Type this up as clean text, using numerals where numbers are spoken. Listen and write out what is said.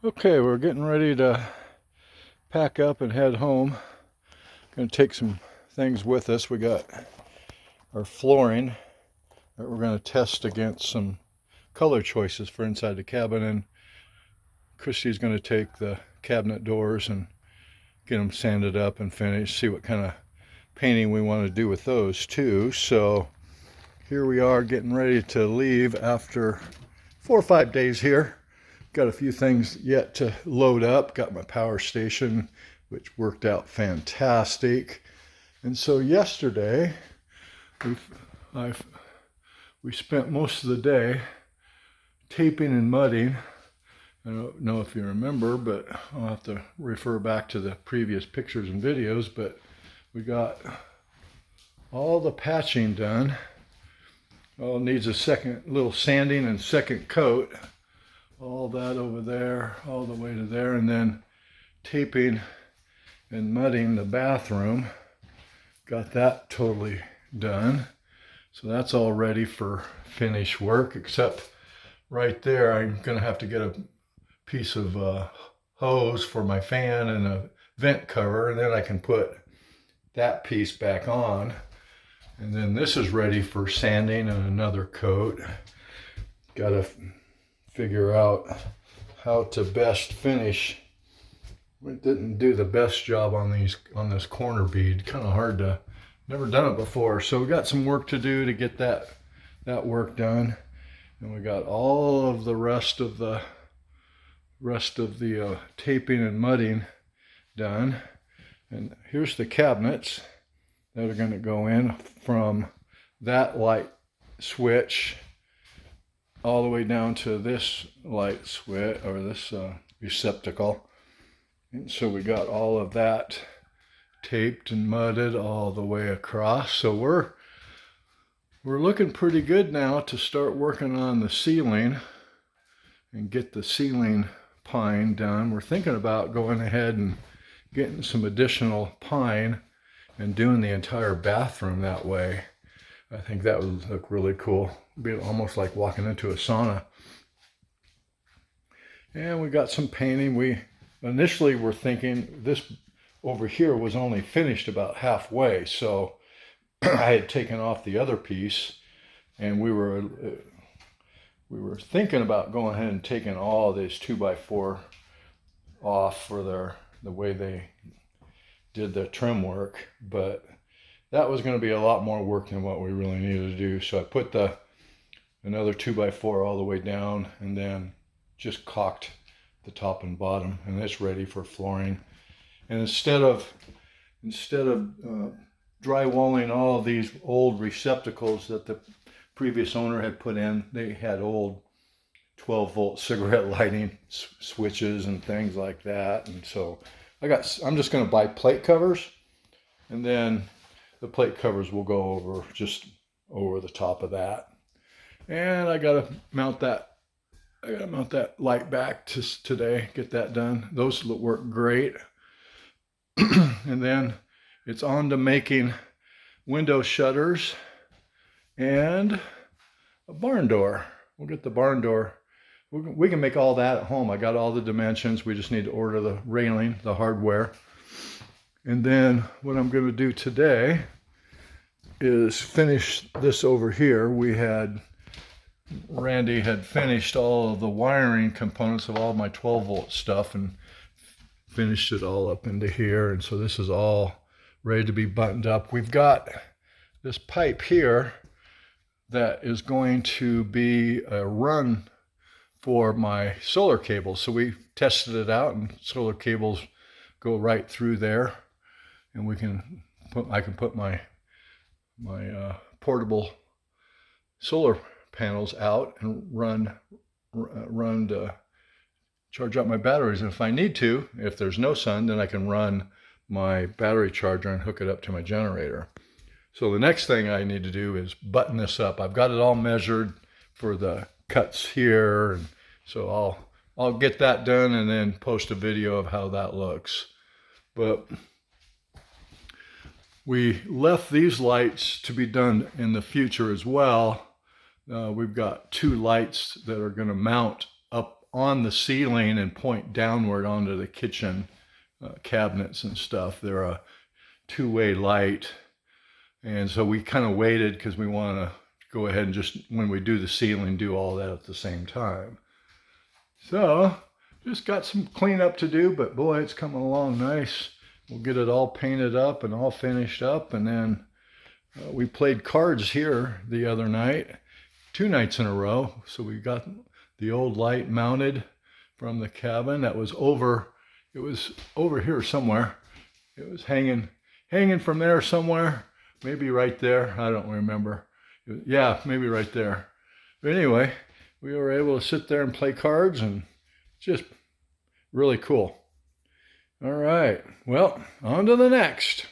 Okay, we're getting ready to pack up and head home. Going to take some things with us. We got our flooring that we're going to test against some color choices for inside the cabin, and Christy's going to take the cabinet doors and get them sanded up and finished, see what kind of painting we want to do with those too. So here we are getting ready to leave after 4 or 5 days here. Got a few things yet to load up. Got my power station, which worked out fantastic. And so yesterday, we spent most of the day taping and mudding. I don't know if you remember, but I'll have to refer back to the previous pictures and videos, but we got all the patching done. All it needs a second little sanding and second coat. All that over there, all the way to there, and then taping and mudding the bathroom. Got that totally done. So that's all ready for finish work, except right there I'm gonna have to get a piece of hose for my fan and a vent cover, and then I can put that piece back on. And then this is ready for sanding and another coat. Gotta figure out how to best finish. We didn't do the best job on this corner bead. Kind of hard to, never done it before. So we got some work to do to get that work done. And we got all of the rest of the taping and mudding done. And here's the cabinets that are going to go in from that light switch all the way down to this light switch, or this receptacle. And so we got all of that taped and mudded all the way across. So we're looking pretty good now to start working on the ceiling and get the ceiling pine done. We're thinking about going ahead and getting some additional pine and doing the entire bathroom that way. I think that would look really cool. It'd be almost like walking into a sauna. And we got some painting. We initially were thinking this over here was only finished about halfway. So I had taken off the other piece, and we were thinking about going ahead and taking all this 2x4 off for the way they did the trim work, but that was going to be a lot more work than what we really needed to do. So I put another 2x4 all the way down, and then just caulked the top and bottom, and it's ready for flooring. And instead of drywalling all of these old receptacles that the previous owner had put in, they had old 12-volt cigarette lighting switches and things like that. And so I'm just going to buy plate covers, and then the plate covers will go just over the top of that. And I gotta mount that light back today, get that done. Those work great. And then it's on to making window shutters and a barn door. We'll get the barn door. We can make all that at home. I got all the dimensions. We just need to order the railing, the hardware. And then what I'm going to do today is finish this over here. Randy had finished all of the wiring components of all my 12-volt stuff and finished it all up into here. And so this is all ready to be buttoned up. We've got this pipe here that is going to be a run for my solar cables. So we tested it out, and solar cables go right through there, and I can put my portable solar panels out and run to charge up my batteries. And if I need to, if there's no sun, then I can run my battery charger and hook it up to my generator. So the next thing I need to do is button this up. I've got it all measured for the cuts here, and so I'll get that done and then post a video of how that looks. But we left these lights to be done in the future as well. We've got 2 lights that are going to mount up on the ceiling and point downward onto the kitchen cabinets and stuff. They're a two-way light. And so we kind of waited because we want to go ahead and just, when we do the ceiling, do all that at the same time. So just got some cleanup to do, but boy, it's coming along nice. We'll get it all painted up and all finished up. And then we played cards here the other night, 2 nights in a row. So we got the old light mounted from the cabin. That was over, it was over here somewhere. It was hanging from there somewhere. Maybe right there. I don't remember. Yeah, maybe right there. But anyway, we were able to sit there and play cards, and just really cool. All right. Well, on to the next.